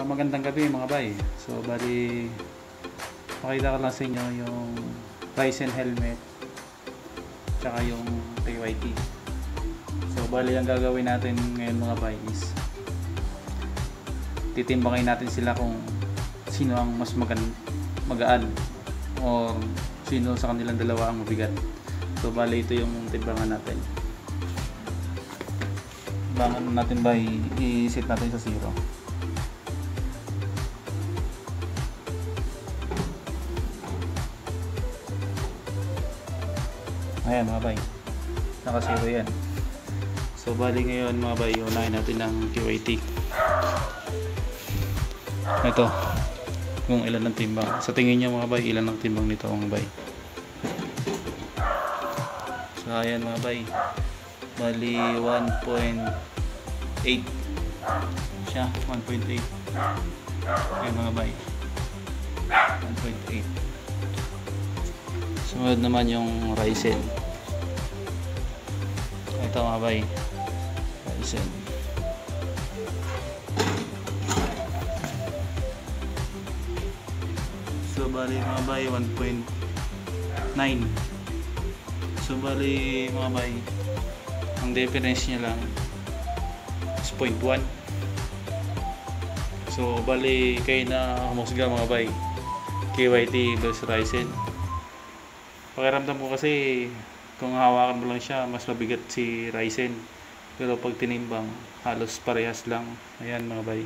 Magandang gabi mga bay. So bali pakita ko lang sa inyo yung Ryzen helmet tsaka yung KYT. So bali ang gagawin natin ngayon mga bay is titimbangin natin sila kung sino ang mas magaan o sino sa kanilang dalawa ang mabigat. So bali ito yung timbangan natin. Timbangan natin bay, i-set natin sa 0. Ayan mga bay, naka 0 yan. So bali ngayon mga bay, unahin natin ng KYT. Ito kung ilan ang timbang. Sa tingin nyo mga bay, ilan ang timbang nito mga bay? So ayan mga bay, bali 1.8 siya, 1.8. Ayan mga bay, 1.8. Sumunod naman yung Ryzen. Ito mga bay, Ryzen. So bali mga bay, 1.9. So bali mga bay, ang difference niya lang is 0.1. So bali kayo na humusga mga bay, KYT versus Ryzen. Pakiramdam ko kasi kung hawakan mo lang siya, mas mabigat si Ryzen. Pero pag tinimbang, halos parehas lang. Ayan mga bay.